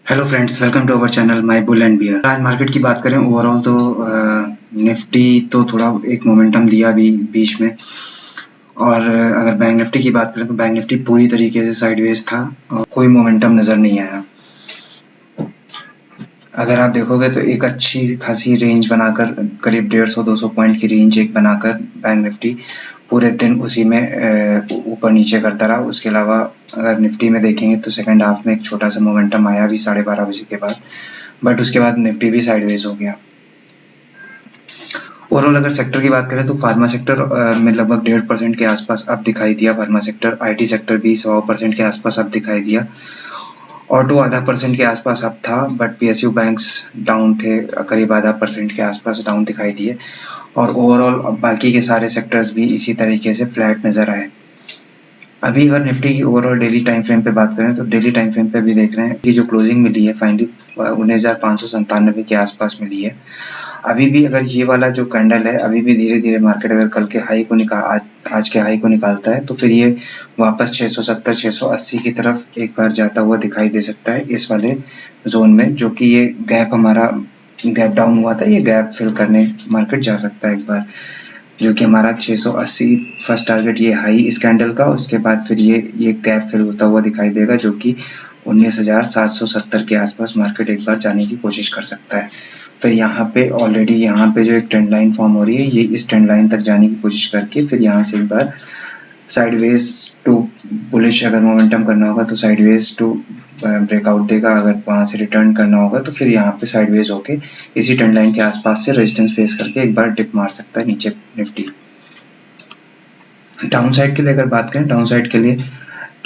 Hello friends, welcome to our channel my bull and bear. आज market की बात करें ओवरऑल तो निफ्टी तो थोड़ा एक मोमेंटम दिया भी बीच में। और अगर बैंक निफ्टी की बात करें तो बैंक निफ्टी पूरी तरीके से साइडवेज था और कोई मोमेंटम नज़र नहीं आया। अगर आप देखोगे तो एक अच्छी खासी रेंज बनाकर करीब 150-200 पॉइंट की रेंज एक बनाकर बैंक निफ्टी पूरे दिन उसी में ऊपर नीचे करता रहा। उसके अलावा अगर निफ्टी में देखेंगे तो सेकंड हाफ में एक छोटा सा मोमेंटम आया भी 12:30 बजे के बाद, बट उसके बाद निफ्टी भी साइडवेज हो गया। ओवरऑल अगर सेक्टर की बात करें तो फार्मा सेक्टर में लगभग 1.5% के आसपास अब दिखाई दिया। फार्मा सेक्टर, आईटी सेक्टर भी 1.25% के आसपास अब दिखाई दिया। ऑटो 0.5% के आसपास अब था, बट पीएसयू बैंक्स डाउन थे, करीब 0.5% के आसपास डाउन दिखाई दिए। और ओवरऑल बाकी के सारे सेक्टर्स भी इसी तरीके से फ्लैट नज़र आए। अभी अगर निफ्टी की ओवरऑल डेली टाइम फ्रेम पे बात करें तो डेली टाइम फ्रेम पे भी देख रहे हैं कि जो क्लोजिंग मिली है फाइनली 19,597 के आसपास मिली है। अभी भी अगर ये वाला जो कैंडल है, अभी भी धीरे धीरे मार्केट अगर कल के हाई को आज के हाई को निकालता है तो फिर ये वापस 670-680 की तरफ एक बार जाता हुआ दिखाई दे सकता है इस वाले जोन में, जो कि ये गैप हमारा गैप डाउन हुआ था, ये गैप फिल करने मार्केट जा सकता है एक बार, जो कि हमारा 680 फर्स्ट टारगेट ये हाई इस कैंडल का। उसके बाद फिर ये गैप फिल होता हुआ दिखाई देगा, जो कि 19,770 के आसपास मार्केट एक बार जाने की कोशिश कर सकता है। फिर यहाँ पे ऑलरेडी यहाँ पे जो एक ट्रेंड लाइन फॉर्म हो रही है, ये इस ट्रेंड लाइन तक जाने की कोशिश करके फिर यहाँ से एक बार साइडवेज टू बुलिश अगर मोमेंटम करना होगा तो साइडवेज टू ब्रेकआउट देगा। अगर वहाँ से रिटर्न करना होगा तो फिर यहाँ पे साइडवेज होके इसी ट्रेंड लाइन के आसपास से रेजिस्टेंस फेस करके एक बार डिप मार सकता है नीचे निफ्टी। डाउन साइड के लिए अगर बात करें, डाउन साइड के लिए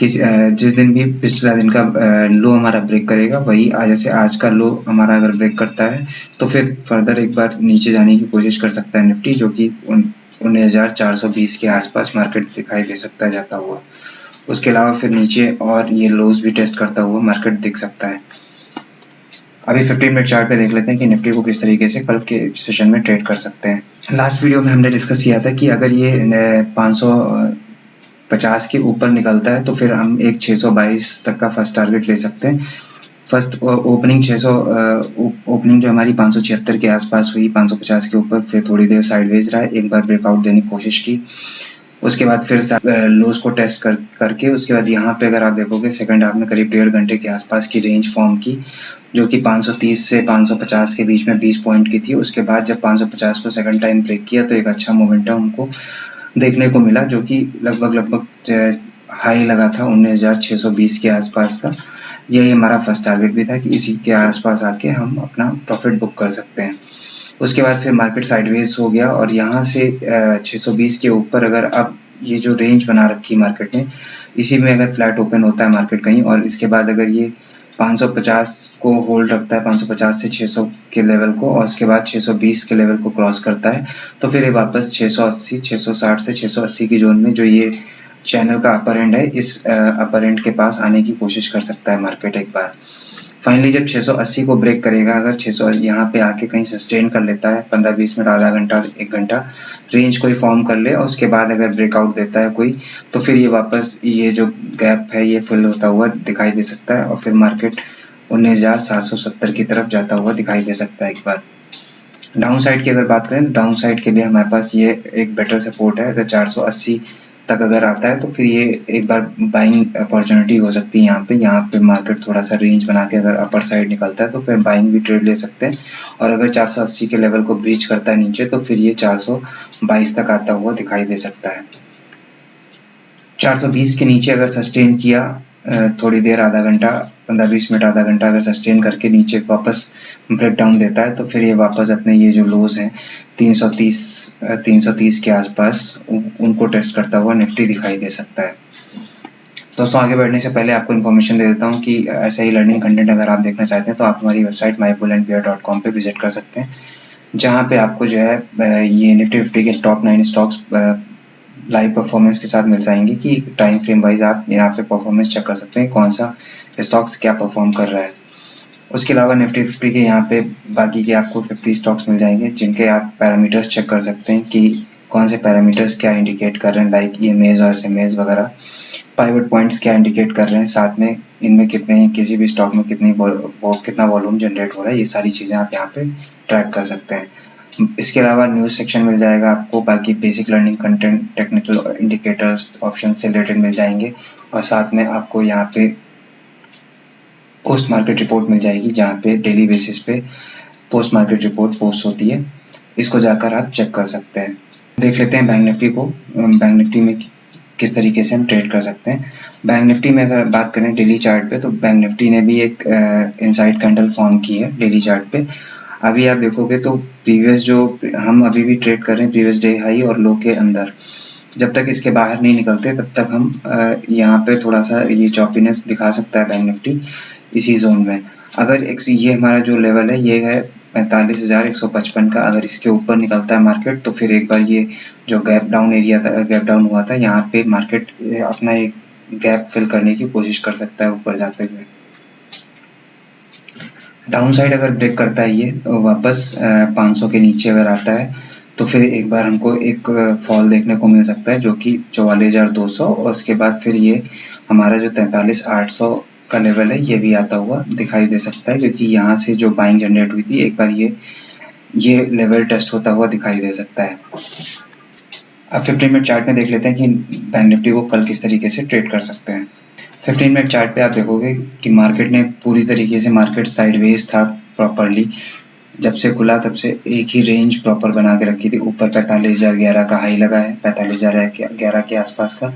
जिस दिन भी पिछला दिन का लो हमारा ब्रेक करेगा, वही जैसे आज का लो हमारा अगर ब्रेक करता है तो फिर फर्दर एक बार नीचे जाने की कोशिश कर सकता है निफ्टी, जो कि 19,420 के आसपास मार्केट दिखाई दे सकता है जाता हुआ। उसके अलावा फिर नीचे और ये लोज भी टेस्ट करता हुआ मार्केट दिख सकता है। अभी 15 मिनट चार्ट पे देख लेते हैं कि निफ्टी को किस तरीके से कल के सेशन में ट्रेड कर सकते हैं। लास्ट वीडियो में हमने डिस्कस किया था कि अगर ये 550 के ऊपर निकलता है तो फिर हम एक 622 तक का फर्स्ट टारगेट ले सकते हैं। फर्स्ट ओपनिंग 600 ओपनिंग जो हमारी 576 के आसपास हुई, 550 के ऊपर, फिर थोड़ी देर साइडवेज रहा, एक बार ब्रेकआउट देने की कोशिश की। उसके बाद फिर लोज को टेस्ट करके उसके बाद यहाँ पे अगर आप देखोगे सेकंड हाफ में करीब 1.5 घंटे के आसपास की रेंज फॉर्म की, जो कि 530 से 550 के बीच में 20 पॉइंट की थी। उसके बाद जब 550 को सेकंड टाइम ब्रेक किया तो एक अच्छा मोमेंटम हमको देखने को मिला, जो कि लगभग हाई लगा था 19,620 के आसपास का। यही हमारा फर्स्ट टारगेट भी था कि इसी के आसपास आके हम अपना प्रॉफिट बुक कर सकते हैं। उसके बाद फिर मार्केट साइडवेज हो गया और यहाँ से 620 के ऊपर अगर अब ये जो रेंज बना रखी है मार्केट ने, इसी में अगर फ्लैट ओपन होता है मार्केट कहीं और इसके बाद अगर ये 550 को होल्ड रखता है, 550 से 600 के लेवल को, और उसके बाद 620 के लेवल को क्रॉस करता है तो फिर ये वापस 680, 660 से 680 की जोन में जो ये चैनल का अपर एंड है, इस अपर एंड के पास आने की कोशिश कर सकता है मार्केट एक बार। फाइनली जब 680 को ब्रेक करेगा, अगर 600 यहाँ पे आके कहीं सस्टेन कर लेता है 15-20 मिनट, आधा घंटा, 1 घंटा रेंज कोई फॉर्म कर ले और उसके बाद अगर ब्रेकआउट देता है कोई, तो फिर ये वापस ये जो गैप है ये फिल होता हुआ दिखाई दे सकता है और फिर मार्केट 19,770 की तरफ जाता हुआ दिखाई दे सकता है एक बार। डाउन साइड की अगर बात करें तो डाउन साइड के लिए हमारे पास ये एक बेटर सपोर्ट है। अगर 480 तक अगर आता है तो फिर ये एक बार बाइंग अपॉर्चुनिटी हो सकती है। यहाँ पे मार्केट थोड़ा सा रेंज बना के अगर अपर साइड निकलता है तो फिर बाइंग भी ट्रेड ले सकते हैं। और अगर 480 के लेवल को ब्रीच करता है नीचे तो फिर ये 422 तक आता हुआ दिखाई दे सकता है। 420 के नीचे अगर सस्टेन किया थोड़ी देर, आधा घंटा, 15-20 मिनट, आधा घंटा अगर सस्टेन करके नीचे वापस ब्रेक डाउन देता है तो फिर ये वापस अपने ये जो लोज हैं 330 के आसपास उनको टेस्ट करता हुआ निफ्टी दिखाई दे सकता है। दोस्तों, आगे बढ़ने से पहले आपको इन्फॉर्मेशन दे देता हूँ कि ऐसा ही लर्निंग कंटेंट अगर आप देखना चाहते हैं तो आप हमारी वेबसाइट mybulandbear.com पे विजिट कर सकते हैं, जहाँ पे आपको जो है ये निफ्टी 50 के टॉप 9 स्टॉक्स लाइव परफॉर्मेंस के साथ मिल जाएंगे कि टाइम फ्रेम वाइज आप यहाँ पे परफॉर्मेंस चेक कर सकते हैं कौन सा स्टॉक्स क्या परफॉर्म कर रहा है। उसके अलावा निफ्टी 50 के यहाँ पे बाकी के आपको 50 स्टॉक्स मिल जाएंगे जिनके आप पैरामीटर्स चेक कर सकते हैं कि कौन से पैरामीटर्स क्या इंडिकेट कर रहे हैं, लाइक ईएमएज और एसएमएज वगैरह। पाइवट पॉइंट्स क्या इंडिकेट कर रहे हैं, साथ में इनमें कितने किसी भी स्टॉक में कितना वॉल्यूम जनरेट हो रहा है, ये सारी चीज़ें आप यहाँ पे ट्रैक कर सकते हैं। इसके अलावा न्यूज़ सेक्शन मिल जाएगा आपको, बाकी basic learning content, technical indicators option से रिलेटेड मिल जाएंगे, और साथ में आपको यहाँ पे पोस्ट मार्केट रिपोर्ट मिल जाएगी, जहाँ पे डेली बेसिस पे पोस्ट मार्केट रिपोर्ट पोस्ट होती है। इसको जाकर आप चेक कर सकते हैं। देख लेते हैं बैंक निफ्टी को, बैंक निफ्टी में किस तरीके से हम ट्रेड कर सकते हैं। बैंक निफ्टी में अगर बात करें डेली चार्ट पे, तो बैंक निफ्टी ने भी एक इनसाइड कैंडल फॉर्म की है डेली चार्ट पे। अभी आप देखोगे तो प्रीवियस जो हम अभी भी ट्रेड कर रहे हैं प्रीवियस डे हाई और लो के अंदर, जब तक इसके बाहर नहीं निकलते तब तक हम यहाँ पे थोड़ा सा ये चॉपीनेस दिखा सकता है बैंक निफ्टी इसी जोन में। अगर ये हमारा जो लेवल है ये है 45,155 का, अगर इसके ऊपर निकलता है मार्केट तो फिर एक बार ये जो गैप डाउन एरिया था, गैप डाउन हुआ था, यहाँ पे मार्केट अपना एक गैप फिल करने की कोशिश कर सकता है ऊपर जाते हुए। डाउन साइड अगर ब्रेक करता है ये तो वापस 500 के नीचे अगर आता है तो फिर एक बार हमको एक फॉल देखने को मिल सकता है जो कि 44,200, और उसके बाद फिर ये हमारा जो 43,800 का लेवल है ये भी आता हुआ दिखाई दे सकता है, क्योंकि यहाँ से जो बाइंग जनरेट हुई थी एक बार ये लेवल टेस्ट होता हुआ दिखाई दे सकता है। अब 15 मिनट चार्ट में देख लेते हैं कि बैंक निफ्टी को कल किस तरीके से ट्रेड कर सकते हैं। 15 मिनट चार्ट पे आप देखोगे कि मार्केट ने पूरी तरीके से मार्केट साइडवेज था प्रॉपरली, जब से खुला तब से एक ही रेंज प्रॉपर बना के रखी थी। ऊपर 45,011 का हाई लगा है, 45,011 के आसपास का,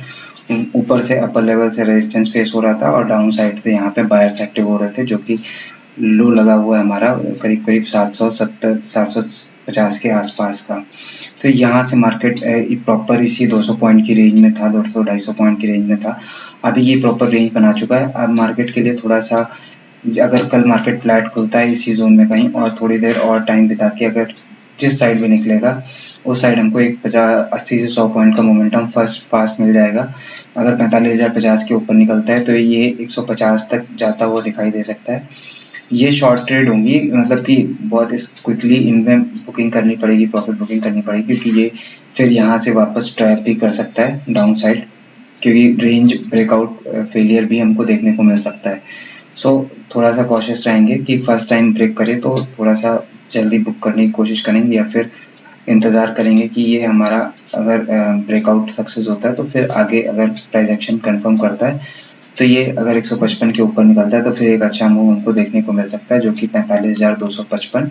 ऊपर से अपर लेवल से रेजिस्टेंस फेस हो रहा था, और डाउन साइड से यहाँ पे बायर्स एक्टिव हो रहे थे, जो कि लो लगा हुआ है हमारा करीब 750 के आसपास का। तो यहाँ से मार्केट प्रॉपर इसी 200 पॉइंट की रेंज में था, 200-250 पॉइंट की रेंज में था। अभी ये प्रॉपर रेंज बना चुका है। अब मार्केट के लिए थोड़ा सा, अगर कल मार्केट फ्लैट खुलता है इसी जोन में कहीं और थोड़ी देर और टाइम बिता के अगर जिस साइड भी निकलेगा उस साइड हमको एक 80 से 100 पॉइंट का मोमेंटम फास्ट मिल जाएगा। अगर 45,050 के ऊपर निकलता है तो ये 150 तक जाता हुआ दिखाई दे सकता है। ये शॉर्ट ट्रेड होंगी, मतलब कि बहुत क्विकली इनमें बुकिंग करनी पड़ेगी, प्रॉफिट बुकिंग करनी पड़ेगी, क्योंकि ये फिर यहाँ से वापस ट्रैप भी कर सकता है डाउन साइड, क्योंकि रेंज ब्रेकआउट फेलियर भी हमको देखने को मिल सकता है। सो थोड़ा सा कॉशियस रहेंगे कि फर्स्ट टाइम ब्रेक करे तो थोड़ा सा जल्दी बुक करने की कोशिश करेंगे, या फिर इंतज़ार करेंगे कि ये हमारा अगर ब्रेकआउट सक्सेस होता है तो फिर आगे अगर प्राइस एक्शन कंफर्म करता है तो ये अगर 155 के ऊपर निकलता है तो फिर एक अच्छा मूव हमको देखने को मिल सकता है, जो कि 45,255।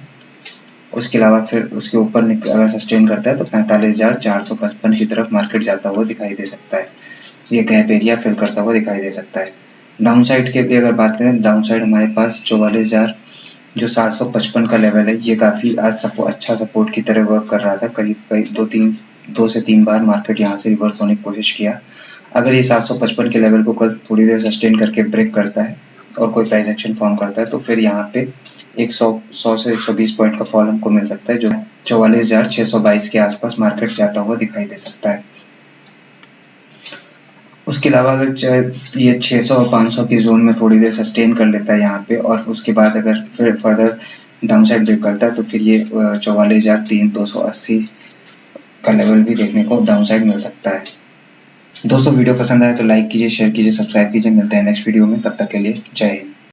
उसके अलावा फिर उसके ऊपर अगर सस्टेन करता है तो 45,455 की तरफ मार्केट जाता हुआ दिखाई दे सकता है, ये गैप एरिया फिल करता हुआ दिखाई दे सकता है। डाउन साइड के भी अगर बात करें, डाउन साइड हमारे पास 44,000 जो 755 का लेवल है, ये काफ़ी आज अच्छा सपोर्ट की तरह वर्क कर रहा था। करीब 2 से 3 बार मार्केट यहाँ से रिवर्स होने की कोशिश किया। अगर ये 755 के लेवल को कल थोड़ी देर सस्टेन करके ब्रेक करता है और कोई प्राइस एक्शन फॉर्म करता है तो फिर यहाँ पे 100 से 120 पॉइंट का फॉल हमको मिल सकता है, जो 44,622 के आसपास मार्केट जाता हुआ दिखाई दे सकता है। उसके अलावा अगर ये 600 और 500 की जोन में थोड़ी देर सस्टेन कर लेता है यहाँ पे, और उसके बाद अगर फिर फर्दर डाउन साइड ब्रेक करता है तो फिर ये 44,280 का लेवल भी देखने को डाउन साइड मिल सकता है। दोस्तों वीडियो पसंद आए तो लाइक कीजिए, शेयर कीजिए, सब्सक्राइब कीजिए। मिलते हैं नेक्स्ट वीडियो में, तब तक के लिए जय हिंद।